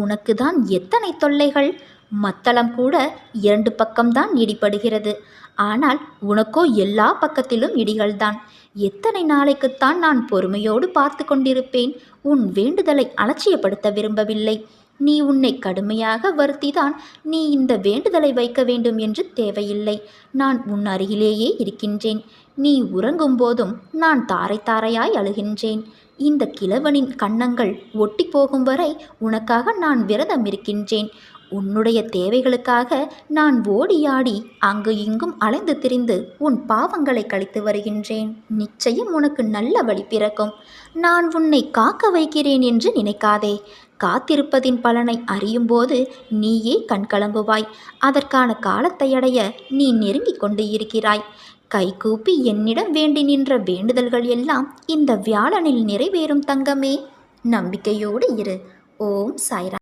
உனக்கு தான் எத்தனை தொல்லைகள்! மத்தளம் கூட 2 பக்கம்தான் இடிபடுகிறது. ஆனால் உனக்கோ எல்லா பக்கத்திலும் இடிகள்தான். எத்தனை நாளைக்குத்தான் நான் பொறுமையோடு பார்த்து கொண்டிருப்பேன்? உன் வேண்டுதலை அலட்சியப்படுத்த விரும்பவில்லை. நீ உன்னை கடுமையாக வருத்திதான் நீ இந்த வேண்டுதலை வைக்க வேண்டும் என்று தேவையில்லை. நான் உன் அருகிலேயே இருக்கின்றேன். நீ உறங்கும் போதும் நான் தாரை தாரையாய் அழுகின்றேன். இந்த கிழவனின் கன்னங்கள் ஒட்டி போகும் வரை உனக்காக நான் விரதம் இருக்கின்றேன். உன்னுடைய தேவைகளுக்காக நான் ஓடியாடி அங்கு இங்கும் அலைந்து திரிந்து உன் பாவங்களை கழித்து வருகின்றேன். நிச்சயம் உனக்கு நல்ல வழி பிறக்கும். நான் உன்னை காக்க வைக்கிறேன் என்று நினைக்காதே. காத்திருப்பதின் பலனை அறியும்போது நீயே கண்கலங்குவாய். அதற்கான காலத்தை அடைய நீ நெருங்கிக் கொண்டு இருக்கிறாய். கைகூப்பி என்னிடம் வேண்டி நின்ற வேண்டுதல்கள் எல்லாம் இந்த வியாழனில் நிறைவேறும் தங்கமே. நம்பிக்கையோடு இரு. ஓம் சாய்ராம்.